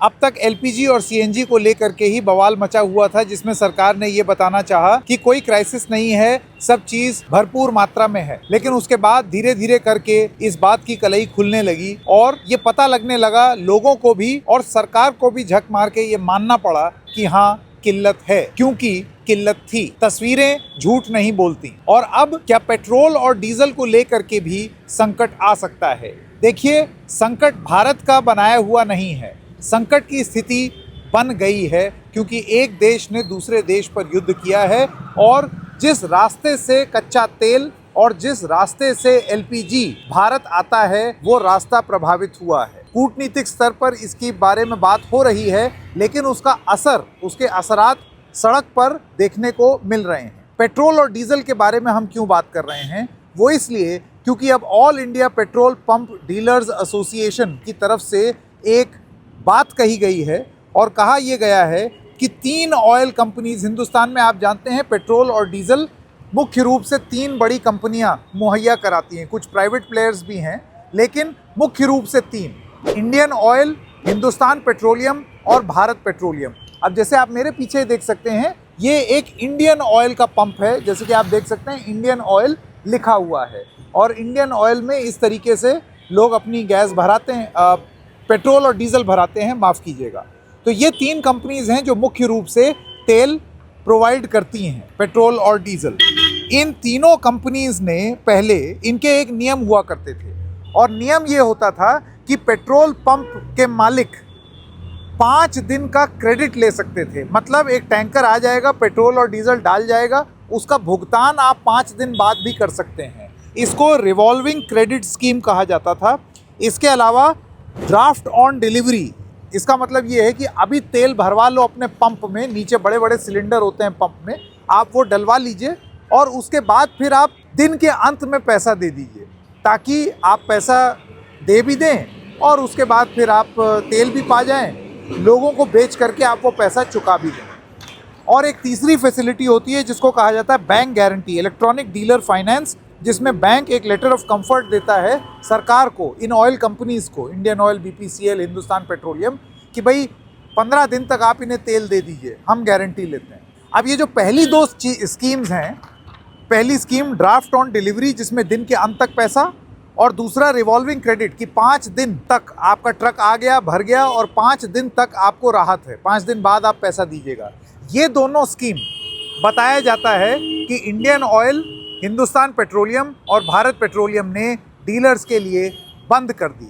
अब तक एलपीजी और सीएनजी को लेकर के ही बवाल मचा हुआ था, जिसमें सरकार ने ये बताना चाहा कि कोई क्राइसिस नहीं है, सब चीज भरपूर मात्रा में है। लेकिन उसके बाद धीरे धीरे करके इस बात की कलई खुलने लगी और ये पता लगने लगा लोगों को भी और सरकार को भी झक मार के ये मानना पड़ा कि हाँ किल्लत है, क्योंकि किल्लत थी। तस्वीरें झूठ नहीं बोलती। और अब क्या पेट्रोल और डीजल को लेकर के भी संकट आ सकता है? देखिए, संकट भारत का बनाया हुआ नहीं है, संकट की स्थिति बन गई है क्योंकि एक देश ने दूसरे देश पर युद्ध किया है और जिस रास्ते से कच्चा तेल और जिस रास्ते से एलपीजी भारत आता है वो रास्ता प्रभावित हुआ है। कूटनीतिक स्तर पर इसकी बारे में बात हो रही है, लेकिन उसका असर, उसके असरात सड़क पर देखने को मिल रहे हैं। पेट्रोल और डीजल के बारे में हम क्यों बात कर रहे हैं? वो इसलिए क्योंकि अब all India petrol pump dealers association की तरफ से एक बात कही गई है और कहा यह गया है कि 3 ऑयल कंपनीज हिंदुस्तान में, आप जानते हैं पेट्रोल और डीजल मुख्य रूप से 3 बड़ी कंपनियां मुहैया कराती हैं, कुछ प्राइवेट प्लेयर्स भी हैं, लेकिन मुख्य रूप से 3, इंडियन ऑयल, हिंदुस्तान पेट्रोलियम और भारत पेट्रोलियम। अब जैसे आप मेरे पीछे देख सकते हैं, ये एक इंडियन ऑयल का पंप है। जैसे कि आप देख सकते हैं इंडियन ऑयल लिखा हुआ है और इंडियन ऑयल में इस तरीके से लोग अपनी गैस भराते हैं, पेट्रोल और डीजल भराते हैं, माफ़ कीजिएगा। तो ये 3 कंपनीज हैं जो मुख्य रूप से तेल प्रोवाइड करती हैं, पेट्रोल और डीजल। इन तीनों कंपनीज ने पहले, इनके एक नियम हुआ करते थे और नियम ये होता था कि पेट्रोल पंप के मालिक 5 दिन का क्रेडिट ले सकते थे। मतलब एक टैंकर आ जाएगा, पेट्रोल और डीजल डाल जाएगा, उसका भुगतान आप 5 दिन बाद भी कर सकते हैं। इसको रिवॉल्विंग क्रेडिट स्कीम कहा जाता था। इसके अलावा ड्राफ्ट ऑन डिलीवरी, इसका मतलब ये है कि अभी तेल भरवा लो अपने पंप में, नीचे बड़े बड़े सिलेंडर होते हैं पंप में, आप वो डलवा लीजिए और उसके बाद फिर आप दिन के अंत में पैसा दे दीजिए, ताकि आप पैसा दे भी दें और उसके बाद फिर आप तेल भी पा जाएं, लोगों को बेच करके आप वो पैसा चुका भी दें। और एक तीसरी फैसिलिटी होती है जिसको कहा जाता है bank guarantee, electronic dealer finance, जिसमें बैंक एक लेटर ऑफ कंफर्ट देता है सरकार को, इन ऑयल कंपनीज़ को, Indian oil, BPCL, Hindustan petroleum, कि भाई 15 दिन तक आप इन्हें तेल दे दीजिए, हम गारंटी लेते हैं। अब ये जो पहली 2 स्कीम्स हैं, पहली स्कीम ड्राफ्ट ऑन डिलीवरी जिसमें दिन के अंत तक पैसा, और दूसरा रिवॉल्विंग क्रेडिट कि 5 दिन तक आपका ट्रक आ गया, भर गया और 5 दिन तक आपको राहत है, 5 दिन बाद आप पैसा दीजिएगा। ये दोनों स्कीम बताया जाता है कि इंडियन ऑयल, हिंदुस्तान पेट्रोलियम और भारत पेट्रोलियम ने डीलर्स के लिए बंद कर दी।